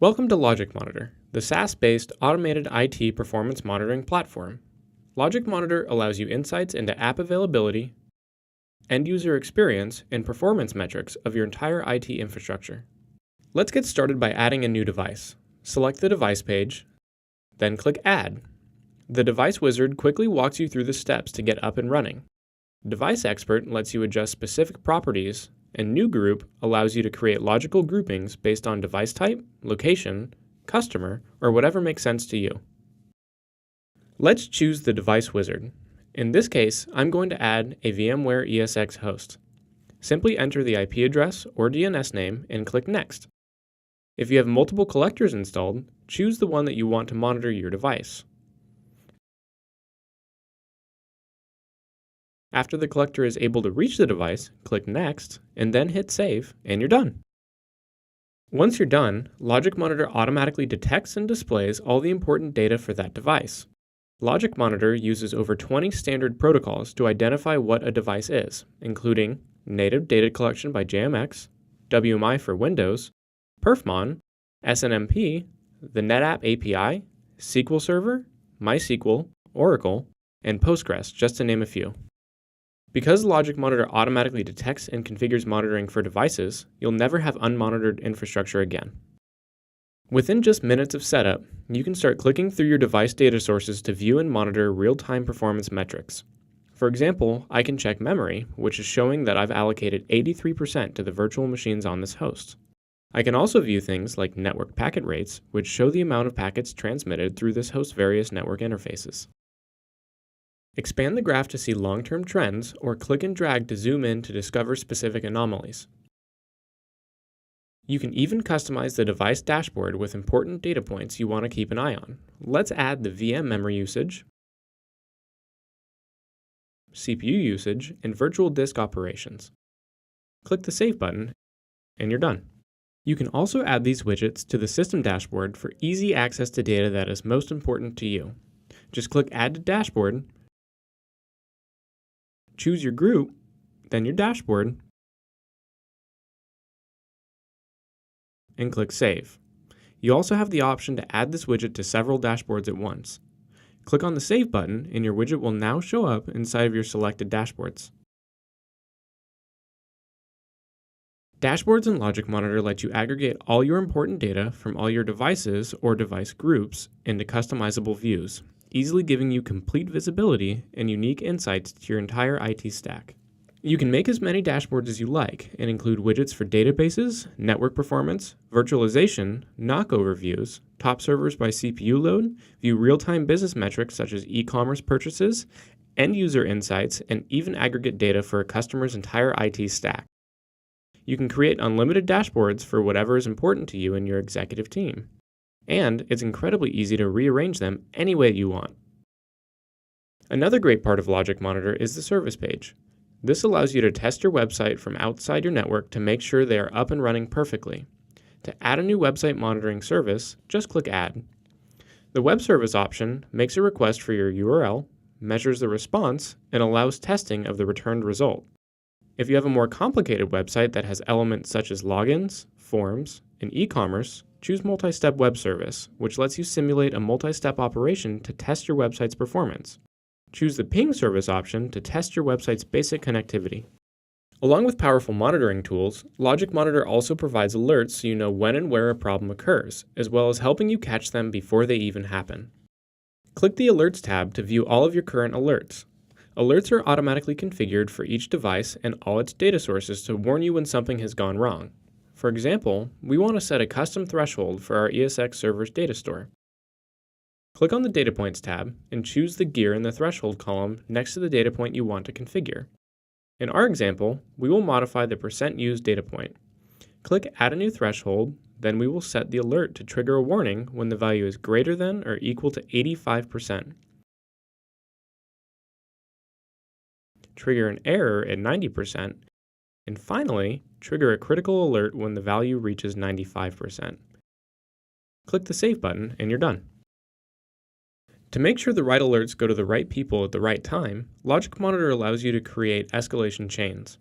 Welcome to LogicMonitor, the SaaS-based automated IT performance monitoring platform. LogicMonitor allows you insights into app availability, end-user experience, and performance metrics of your entire IT infrastructure. Let's get started by adding a new device. Select the device page, then click Add. The device wizard quickly walks you through the steps to get up and running. Device Expert lets you adjust specific properties, and New Group allows you to create logical groupings based on device type, location, customer, or whatever makes sense to you. Let's choose the device wizard. In this case, I'm going to add a VMware ESX host. Simply enter the IP address or DNS name and click Next. If you have multiple collectors installed, choose the one that you want to monitor your device. After the collector is able to reach the device, click Next, and then hit Save, and you're done. Once you're done, LogicMonitor automatically detects and displays all the important data for that device. LogicMonitor uses over 20 standard protocols to identify what a device is, including native data collection by JMX, WMI for Windows, perfmon, SNMP, the NetApp API, SQL Server, MySQL, Oracle, and Postgres, just to name a few. Because LogicMonitor automatically detects and configures monitoring for devices, you'll never have unmonitored infrastructure again. Within just minutes of setup, you can start clicking through your device data sources to view and monitor real-time performance metrics. For example, I can check memory, which is showing that I've allocated 83% to the virtual machines on this host. I can also view things like network packet rates, which show the amount of packets transmitted through this host's various network interfaces. Expand the graph to see long-term trends, or click and drag to zoom in to discover specific anomalies. You can even customize the device dashboard with important data points you want to keep an eye on. Let's add the VM memory usage, CPU usage, and virtual disk operations. Click the Save button, and you're done. You can also add these widgets to the system dashboard for easy access to data that is most important to you. Just click Add to Dashboard, choose your group, then your dashboard, and click Save. You also have the option to add this widget to several dashboards at once. Click on the Save button and your widget will now show up inside of your selected dashboards. Dashboards in LogicMonitor let you aggregate all your important data from all your devices or device groups into customizable views, easily giving you complete visibility and unique insights to your entire IT stack. You can make as many dashboards as you like and include widgets for databases, network performance, virtualization, NOC overviews, top servers by CPU load, view real-time business metrics such as e-commerce purchases, end-user insights, and even aggregate data for a customer's entire IT stack. You can create unlimited dashboards for whatever is important to you and your executive team. And it's incredibly easy to rearrange them any way you want. Another great part of LogicMonitor is the service page. This allows you to test your website from outside your network to make sure they are up and running perfectly. To add a new website monitoring service, just click Add. The web service option makes a request for your URL, measures the response, and allows testing of the returned result. If you have a more complicated website that has elements such as logins, forms, and e-commerce, choose Multi-Step Web Service, which lets you simulate a multi-step operation to test your website's performance. Choose the Ping service option to test your website's basic connectivity. Along with powerful monitoring tools, LogicMonitor also provides alerts so you know when and where a problem occurs, as well as helping you catch them before they even happen. Click the Alerts tab to view all of your current alerts. Alerts are automatically configured for each device and all its data sources to warn you when something has gone wrong. For example, we want to set a custom threshold for our ESX server's data store. Click on the Data Points tab and choose the gear in the threshold column next to the data point you want to configure. In our example, we will modify the % used data point. Click Add a new threshold, then we will set the alert to trigger a warning when the value is greater than or equal to 85%. Trigger an error at 90%, and finally, trigger a critical alert when the value reaches 95%. Click the Save button and you're done. To make sure the right alerts go to the right people at the right time, LogicMonitor allows you to create escalation chains.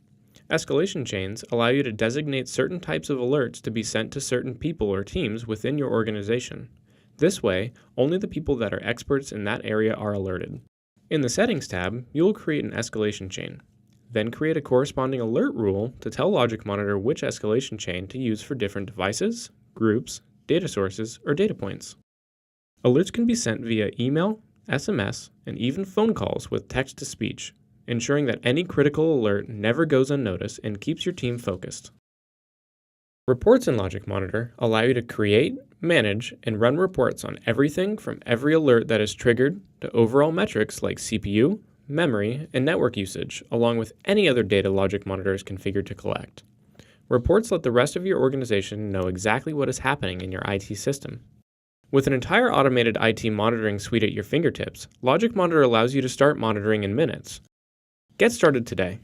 Escalation chains allow you to designate certain types of alerts to be sent to certain people or teams within your organization. This way, only the people that are experts in that area are alerted. In the Settings tab, you will create an escalation chain. Then create a corresponding alert rule to tell LogicMonitor which escalation chain to use for different devices, groups, data sources, or data points. Alerts can be sent via email, SMS, and even phone calls with text-to-speech, ensuring that any critical alert never goes unnoticed and keeps your team focused. Reports in LogicMonitor allow you to create, manage, and run reports on everything from every alert that is triggered to overall metrics like CPU, memory, and network usage, along with any other data LogicMonitor is configured to collect. Reports let the rest of your organization know exactly what is happening in your IT system. With an entire automated IT monitoring suite at your fingertips, LogicMonitor allows you to start monitoring in minutes. Get started today.